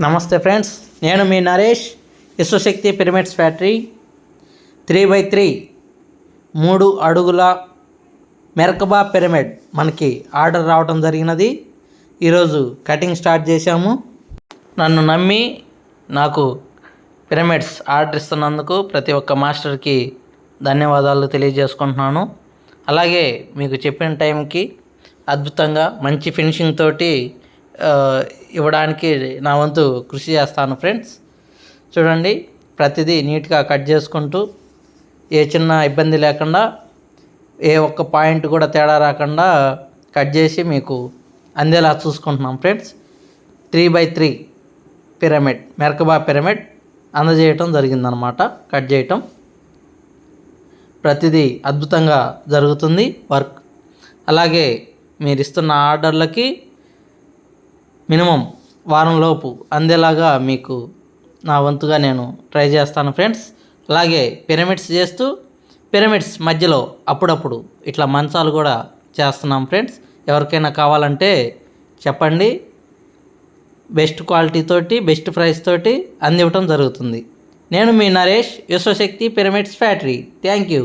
నమస్తే ఫ్రెండ్స్, నేను మీ Naresh. Vishwashakti pyramids factory 3x3 3 అడుగుల మెర్కబా పిరమిడ్ మనకి ఆర్డర్ రావడం జరిగినది. ఈరోజు కటింగ్ స్టార్ట్ చేశాము. నన్ను నమ్మి నాకు పిరమిడ్స్ ఆర్డర్ ఇస్తున్నందుకు ప్రతి ఒక్క మాస్టర్కి ధన్యవాదాలు తెలియజేసుకుంటున్నాను. అలాగే మీకు చెప్పిన టైంకి అద్భుతంగా మంచి ఫినిషింగ్ తోటి ఇవ్వడానికి నా వంతు కృషి చేస్తాను ఫ్రెండ్స్. చూడండి, ప్రతిదీ నీట్గా కట్ చేసుకుంటూ ఏ చిన్న ఇబ్బంది లేకుండా, ఏ ఒక్క పాయింట్ కూడా తేడా రాకుండా కట్ చేసి మీకు అందేలా చూసుకుంటున్నాం friends. 3x3 pyramid, Merkaba pyramid అందజేయటం జరిగిందనమాట. కట్ చేయటం ప్రతిదీ అద్భుతంగా జరుగుతుంది వర్క్. అలాగే మీరు ఇస్తున్న ఆర్డర్లకి మినిమం వారంలోపు అందేలాగా మీకు నా వంతుగా నేను ట్రై చేస్తాను ఫ్రెండ్స్. అలాగే పిరమిడ్స్ చేస్తూ పిరమిడ్స్ మధ్యలో అప్పుడప్పుడు ఇట్లా మంచాలు కూడా చేస్తున్నాం ఫ్రెండ్స్. ఎవరికైనా కావాలంటే చెప్పండి. బెస్ట్ క్వాలిటీ తోటి, బెస్ట్ ప్రైస్ తోటి అందివ్వటం జరుగుతుంది. నేను మీ Naresh, Vishwashakti pyramids factory. Thank you.